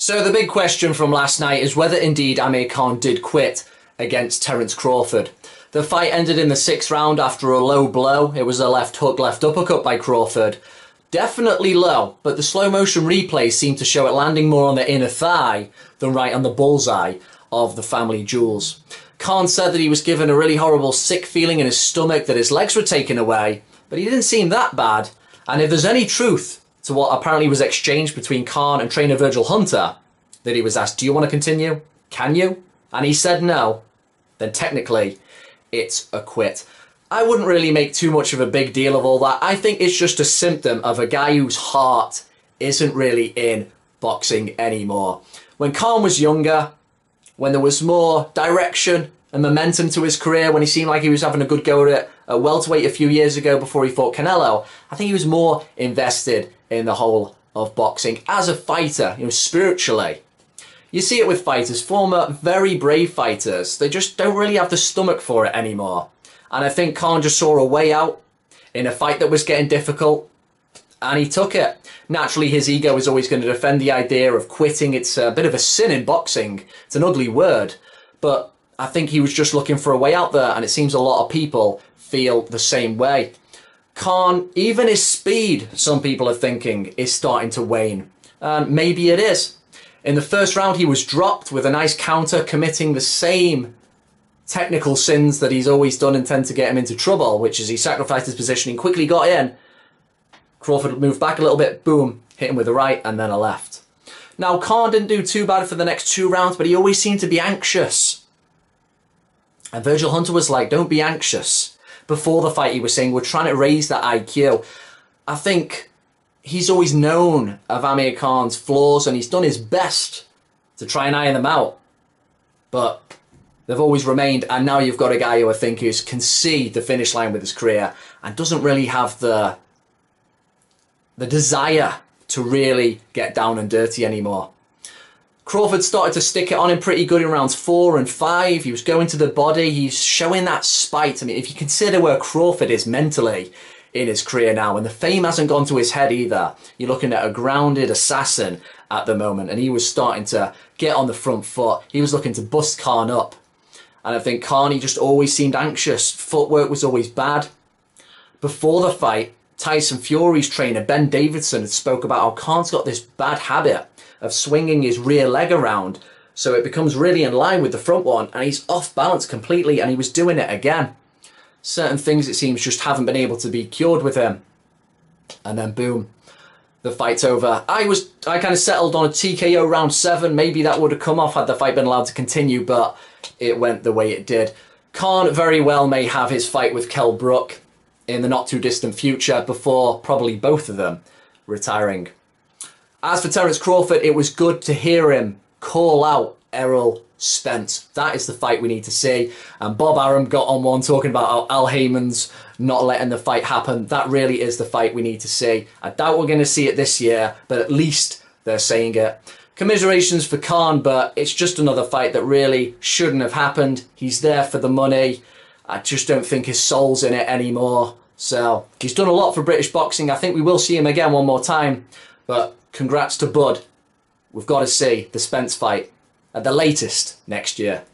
So the big question from last night is whether indeed Amir Khan did quit against Terence Crawford. The fight ended in the 6th round after a low blow. It was a left hook, left uppercut by Crawford. Definitely low, but the slow motion replays seemed to show it landing more on the inner thigh than right on the bullseye of the family jewels. Khan said that he was given a really horrible sick feeling in his stomach, that his legs were taken away, but he didn't seem that bad. And if there's any truth to what apparently was exchanged between Khan and trainer Virgil Hunter, that he was asked, do you want to continue? Can you? And he said no, then technically it's a quit. I wouldn't really make too much of a big deal of all that. I think it's just a symptom of a guy whose heart isn't really in boxing anymore. When Khan was younger, when there was more direction and momentum to his career, when he seemed like he was having a good go at welterweight a few years ago before he fought Canelo, I think he was more invested in the whole of boxing as a fighter, spiritually. You see it with fighters, former very brave fighters, they just don't really have the stomach for it anymore. And I think Khan just saw a way out in a fight that was getting difficult, and he took it. Naturally, his ego is always going to defend the idea of quitting. It's a bit of a sin in boxing. It's an ugly word. But I think he was just looking for a way out there, and it seems a lot of people feel the same way. Khan, even his speed, some people are thinking, is starting to wane. And maybe it is. In the first round, he was dropped with a nice counter, committing the same technical sins that he's always done and tend to get him into trouble, which is he sacrificed his positioning, quickly got in. Crawford moved back a little bit, boom, hit him with a right and then a left. Now, Khan didn't do too bad for the next 2 rounds, but he always seemed to be anxious. And Virgil Hunter was like, don't be anxious. Before the fight, he was saying, we're trying to raise that IQ. I think he's always known of Amir Khan's flaws, and he's done his best to try and iron them out. But they've always remained, and now you've got a guy who I think can see the finish line with his career and doesn't really have the desire to really get down and dirty anymore. Crawford started to stick it on him pretty good in rounds 4 and 5. He was going to the body. He's showing that spite. I mean, if you consider where Crawford is mentally in his career now, and the fame hasn't gone to his head either, you're looking at a grounded assassin at the moment, and he was starting to get on the front foot. He was looking to bust Khan up. And I think Khan, he just always seemed anxious. Footwork was always bad. Before the fight, Tyson Fury's trainer, Ben Davidson, had spoke about how Khan's got this bad habit of swinging his rear leg around, so it becomes really in line with the front one, and he's off balance completely, and he was doing it again. Certain things, it seems, just haven't been able to be cured with him. And then boom, the fight's over. I kind of settled on a TKO round 7. Maybe that would have come off had the fight been allowed to continue, but it went the way it did. Khan very well may have his fight with Kell Brook in the not too distant future, before probably both of them retiring. As for Terence Crawford, it was good to hear him call out Errol Spence. That is the fight we need to see. And Bob Arum got on one talking about how Al Heyman's not letting the fight happen. That really is the fight we need to see. I doubt we're going to see it this year, but at least they're saying it. Commiserations for Khan, but it's just another fight that really shouldn't have happened. He's there for the money. I just don't think his soul's in it anymore. So he's done a lot for British boxing. I think we will see him again one more time. But congrats to Bud. We've got to see the Spence fight at the latest next year.